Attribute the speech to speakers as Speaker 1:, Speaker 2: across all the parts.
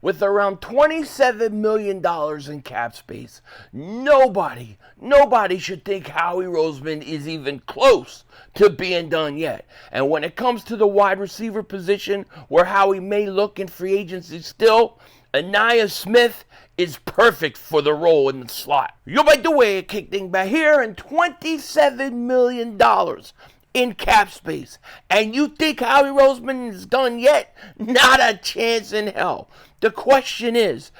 Speaker 1: with around $27 million in cap space, nobody should think Howie Roseman is even close to being done yet. And when it comes to the wide receiver position, where Howie may look in free agency still, Ainias Smith is perfect for the role in the slot. You by the way, kick Dingbat here, and $27 million in cap space. And you think Howie Roseman is done yet? Not a chance in hell. The question is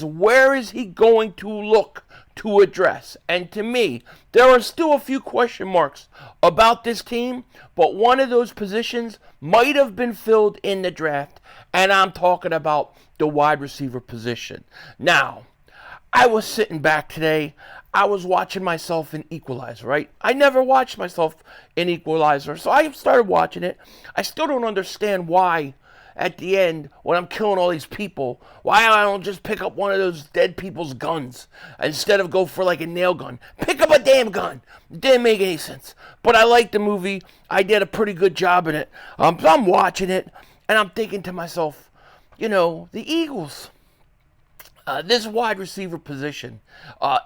Speaker 1: where is he going to look to address? And to me, there are still a few question marks about this team, but one of those positions might have been filled in the draft, and I'm talking about the wide receiver position. Now, I was sitting back today. I was watching myself in Equalizer, right? I never watched myself in Equalizer, so I started watching it. I still don't understand why, at the end, when I'm killing all these people, why I don't just pick up one of those dead people's guns instead of go for like a nail gun. Pick up a damn gun. It didn't make any sense. But I liked the movie. I did a pretty good job in it. So I'm watching it, and I'm thinking to myself, the Eagles, this wide receiver position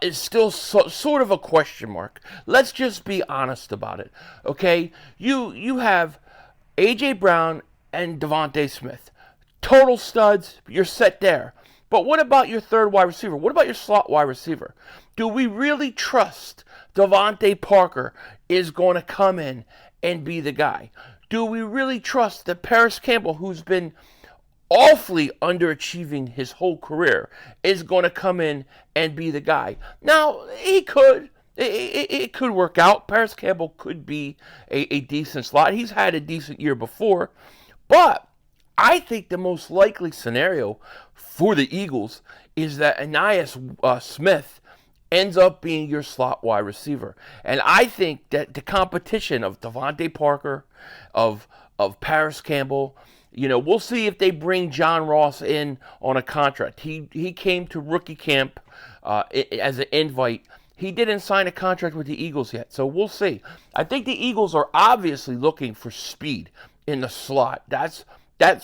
Speaker 1: is still sort of a question mark. Let's just be honest about it, okay? You have A.J. Brown and Devontae Smith. Total studs, you're set there. But what about your third wide receiver? What about your slot wide receiver? Do we really trust Devontae Parker is going to come in and be the guy? Do we really trust that Paris Campbell, who's been awfully underachieving his whole career, is going to come in and be the guy? Now, he could. It could work out. Paris Campbell could be a decent slot. He's had a decent year before. But I think the most likely scenario for the Eagles is that Ainias Smith ends up being your slot wide receiver. And I think that the competition of Devontae Parker, of Paris Campbell, we'll see if they bring John Ross in on a contract. He came to rookie camp as an invite. He didn't sign a contract with the Eagles yet, so we'll see. I think the Eagles are obviously looking for speed in the slot. That's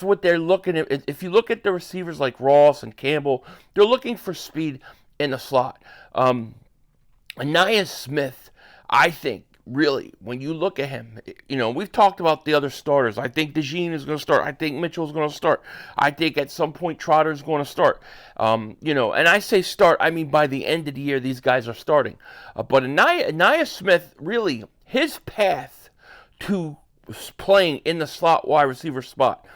Speaker 1: what they're looking at. If you look at the receivers like Ross and Campbell, they're looking for speed in the slot. Ainias Smith, I think, really, when you look at him, we've talked about the other starters. I think DeJean is going to start. I think Mitchell's going to start. I think at some point Trotter's going to start. And I say start, I mean by the end of the year, these guys are starting. But Ainias Smith, really, his path to playing in the slot wide receiver spot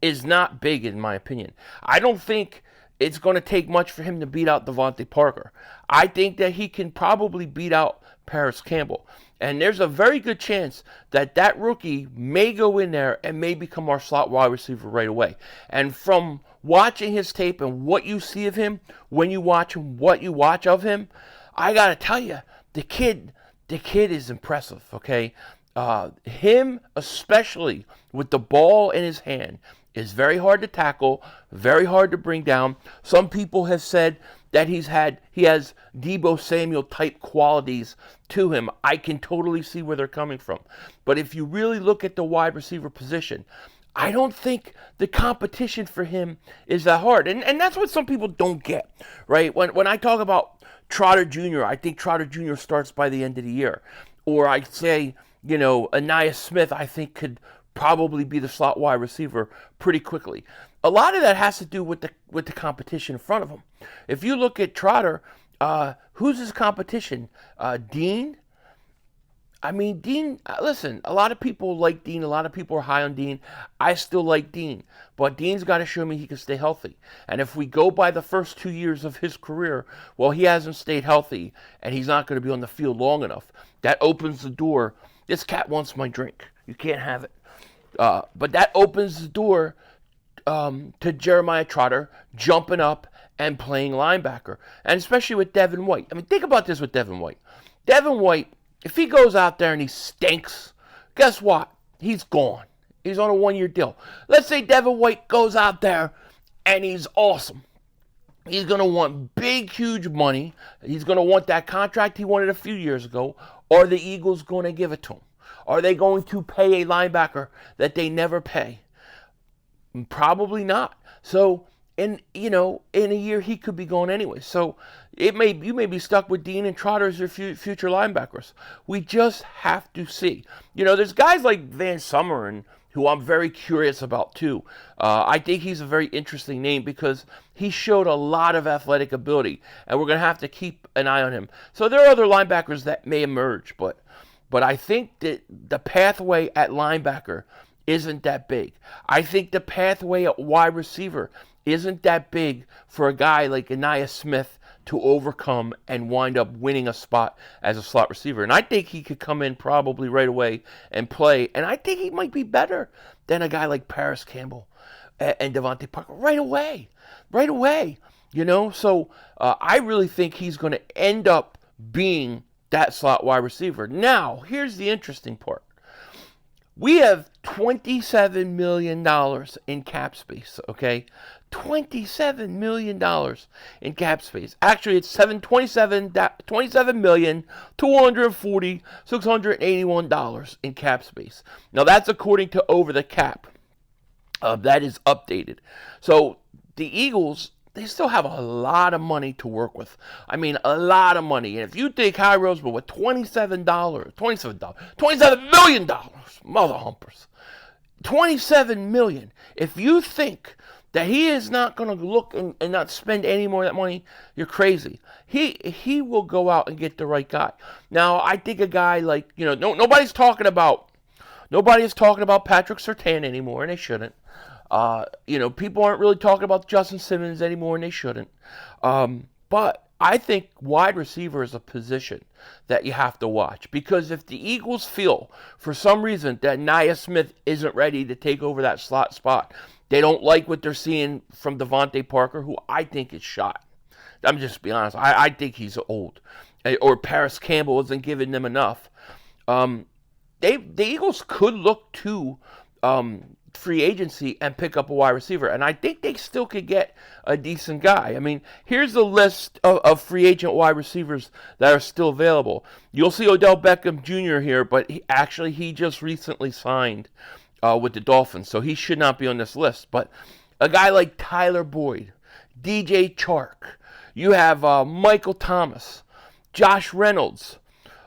Speaker 1: is not big, in my opinion. I don't think it's going to take much for him to beat out Devontae Parker. I think that he can probably beat out Paris Campbell. And there's a very good chance that rookie may go in there and may become our slot wide receiver right away. And from watching his tape and what you see of him, when you watch him, what you watch of him, I got to tell you, the kid is impressive, okay? Him, especially with the ball in his hand, is very hard to tackle, very hard to bring down. Some people have said that he has Deebo Samuel type qualities to him. I can totally see where they're coming from. But if you really look at the wide receiver position, I don't think the competition for him is that hard. And that's what some people don't get, right? When I talk about Trotter Jr., I think Trotter Jr. starts by the end of the year. Or I say, Ainias Smith, I think, could probably be the slot wide receiver pretty quickly. A lot of that has to do with the competition in front of him. If you look at Trotter, who's his competition? Dean? I mean, Dean, listen, a lot of people like Dean. A lot of people are high on Dean. I still like Dean. But Dean's got to show me he can stay healthy. And if we go by the first 2 years of his career, well, he hasn't stayed healthy, and he's not going to be on the field long enough. That opens the door. This cat wants my drink. You can't have it. But that opens the door to Jeremiah Trotter jumping up and playing linebacker. And especially with Devin White. I mean, think about this with Devin White. Devin White, if he goes out there and he stinks, guess what? He's gone. He's on a one-year deal. Let's say Devin White goes out there and he's awesome. He's going to want big, huge money. He's going to want that contract he wanted a few years ago. Or the Eagles going to give it to him? Are they going to pay a linebacker that they never pay? Probably not. So And in a year he could be gone anyway. So you may be stuck with Dean and Trotter as your future linebackers. We just have to see. There's guys like Van Sumeren who I'm very curious about too. I think he's a very interesting name because he showed a lot of athletic ability, and we're going to have to keep an eye on him. So there are other linebackers that may emerge, but I think that the pathway at linebacker isn't that big. I think the pathway at wide receiver isn't that big for a guy like Ainias Smith to overcome and wind up winning a spot as a slot receiver. And I think he could come in probably right away and play. And I think he might be better than a guy like Paris Campbell and Devontae Parker right away. Right away. So I really think he's going to end up being that slot wide receiver. Now, here's the interesting part. We have $27 million in cap space, okay? $27 million in cap space. Actually, it's $27,240,681 in cap space. Now, that's according to Over the Cap. That is updated. So, the Eagles, they still have a lot of money to work with. I mean, a lot of money. And if you think Howie Roseman with $27 million, mother humpers, $27 million. If you think that he is not going to look and not spend any more of that money, you're crazy. He will go out and get the right guy. Now, I think a guy like, nobody's talking about Patrick Surtain anymore, and they shouldn't. People aren't really talking about Justin Simmons anymore, and they shouldn't. But I think wide receiver is a position that you have to watch, because if the Eagles feel for some reason that Ainias Smith isn't ready to take over that slot spot, they don't like what they're seeing from Devontae Parker, who I think is shot. I'm just being honest. I think he's old, or Paris Campbell isn't giving them enough. The Eagles could look to free agency and pick up a wide receiver, and I think they still could get a decent guy. I mean, here's the list of free agent wide receivers that are still available. You'll see Odell Beckham Jr. here, but he just recently signed with the Dolphins, so he should not be on this list. But a guy like Tyler Boyd, DJ Chark, you have Michael Thomas, Josh Reynolds,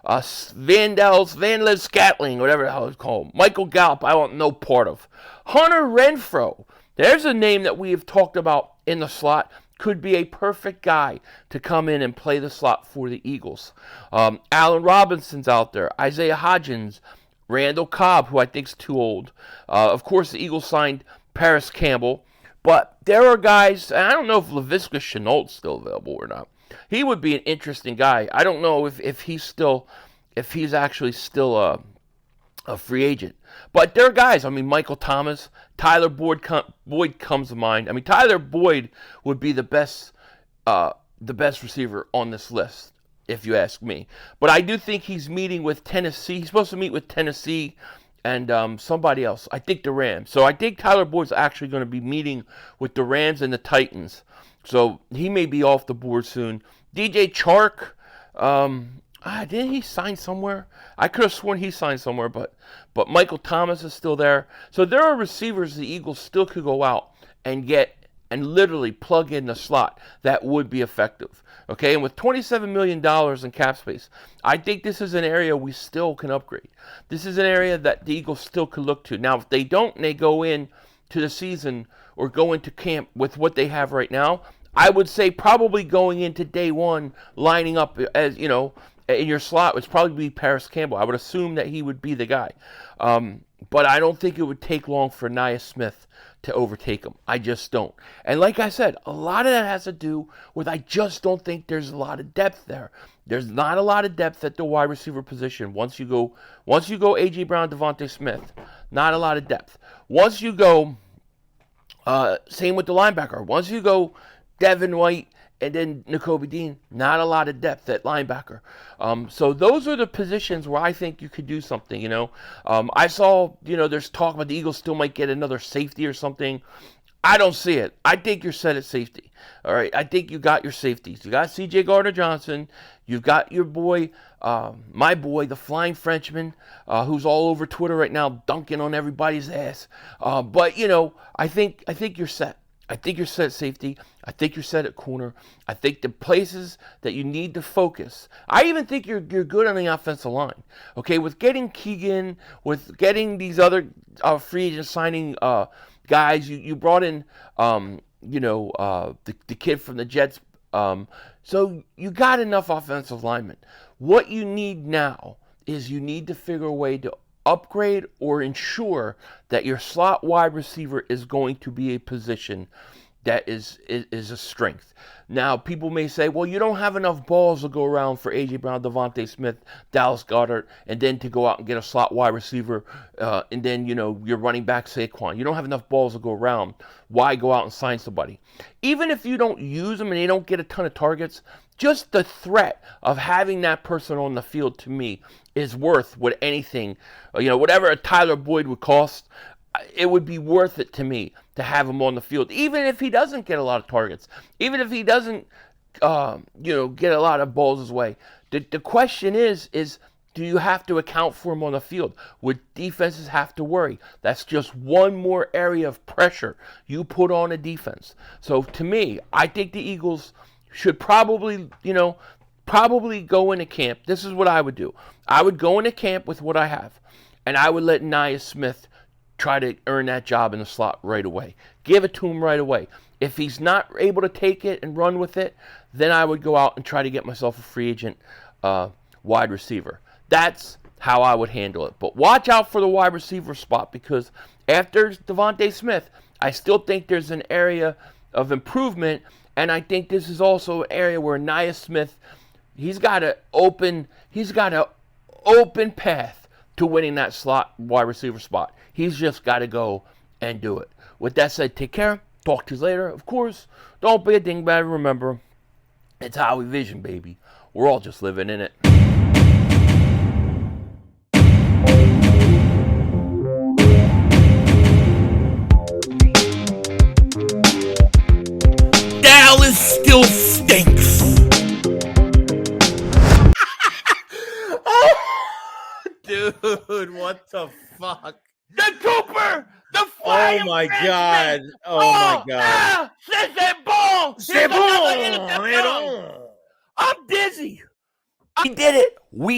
Speaker 1: Van Scatling, whatever the hell it's called. Michael Gallup, I want no part of. Hunter Renfrow, there's a name that we have talked about in the slot. Could be a perfect guy to come in and play the slot for the Eagles. Allen Robinson's out there. Isaiah Hodgins, Randall Cobb, who I think's too old. Of course, the Eagles signed Paris Campbell. But there are guys, and I don't know if Laviska Shenault's still available or not. He would be an interesting guy. I don't know if he's actually still a free agent. But there are guys. I mean, Michael Thomas, Tyler Boyd comes to mind. I mean, Tyler Boyd would be the best receiver on this list, if you ask me. But I do think he's meeting with Tennessee. He's supposed to meet with Tennessee and somebody else. I think the Rams. So I think Tyler Boyd's actually going to be meeting with the Rams and the Titans. So he may be off the board soon. DJ Chark, didn't he sign somewhere? I could have sworn he signed somewhere, but Michael Thomas is still there. So there are receivers the Eagles still could go out and get and literally plug in the slot that would be effective. Okay, and with $27 million in cap space, I think this is an area we still can upgrade. This is an area that the Eagles still could look to. Now, if they don't and they go in to the season or go into camp with what they have right now, I would say probably going into day one, lining up as, in your slot would probably be Paris Campbell. I would assume that he would be the guy. But I don't think it would take long for Ainias Smith to overtake him. I just don't. And like I said, a lot of that has to do with I just don't think there's a lot of depth there. There's not a lot of depth at the wide receiver position. Once you go A.J. Brown, Devontae Smith, not a lot of depth. Once you go, same with the linebacker. Once you go Devin White and then Nakobe Dean, not a lot of depth at linebacker. So those are the positions where I think you could do something, I saw, there's talk about the Eagles still might get another safety or something. I don't see it. I think you're set at safety. All right, I think you got your safeties. You got C.J. Gardner-Johnson. You've got your boy, my boy, the Flying Frenchman, who's all over Twitter right now dunking on everybody's ass. But, I think you're set. I think you're set at safety. I think you're set at corner. I think the places that you need to focus. I even think you're good on the offensive line. Okay, with getting Keegan, with getting these other free agent signing guys, you brought in the kid from the Jets. So you got enough offensive linemen. What you need now is you need to figure a way to upgrade or ensure that your slot wide receiver is going to be a position that is a strength. Now, people may say, well, you don't have enough balls to go around for A.J. Brown, Devontae Smith, Dallas Goedert, and then to go out and get a slot wide receiver, and then, you're running back Saquon. You don't have enough balls to go around. Why go out and sign somebody? Even if you don't use them and they don't get a ton of targets, just the threat of having that person on the field, to me, is worth what anything, whatever a Tyler Boyd would cost, it would be worth it to me to have him on the field, even if he doesn't get a lot of targets, even if he doesn't, get a lot of balls his way. The question is do you have to account for him on the field? Would defenses have to worry? That's just one more area of pressure you put on a defense. So to me, I think the Eagles should probably go into camp. This is what I would do. I would go into camp with what I have, and I would let Ainias Smith try to earn that job in the slot right away. Give it to him right away. If he's not able to take it and run with it, then I would go out and try to get myself a free agent wide receiver. That's how I would handle it. But watch out for the wide receiver spot, because after Devontae Smith, I still think there's an area of improvement, and I think this is also an area where Ainias Smith, he's got an open path to winning that slot wide receiver spot. He's just got to go and do it. With that said, take care. Talk to you later. Of course, don't be a dingbat. Remember, it's Howie Vision, baby. We're all just living in it. Dallas still stinks.
Speaker 2: Dude, what the fuck?
Speaker 1: The Cooper! The flying
Speaker 2: Oh my
Speaker 1: Frenchman!
Speaker 2: god! Oh my god!
Speaker 1: C'est bon!
Speaker 2: C'est
Speaker 1: bon! I'm dizzy. We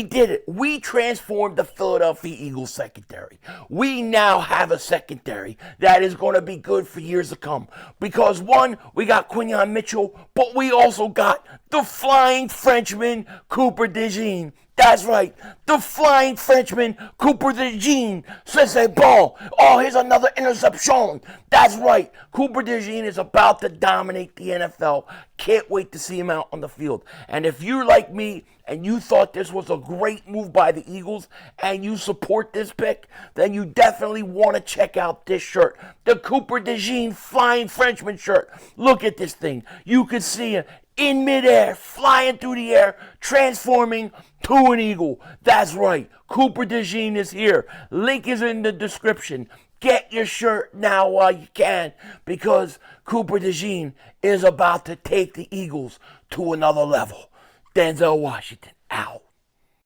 Speaker 1: did it. We transformed the Philadelphia Eagles secondary. We now have a secondary that is going to be good for years to come. Because one, we got Quinyon Mitchell, but we also got the flying Frenchman, Cooper DeJean. That's right. The flying Frenchman, Cooper DeJean. C'est bon. Oh, here's another interception. That's right. Cooper DeJean is about to dominate the NFL. Can't wait to see him out on the field. And if you're like me and you thought this was a great move by the Eagles and you support this pick, then you definitely want to check out this shirt. The Cooper DeJean Flying Frenchman shirt. Look at this thing. You can see it in midair, flying through the air, transforming to an eagle. That's right. Cooper DeJean is here. Link is in the description. Get your shirt now while you can, because Cooper DeJean is about to take the Eagles to another level. Denzel Washington, out.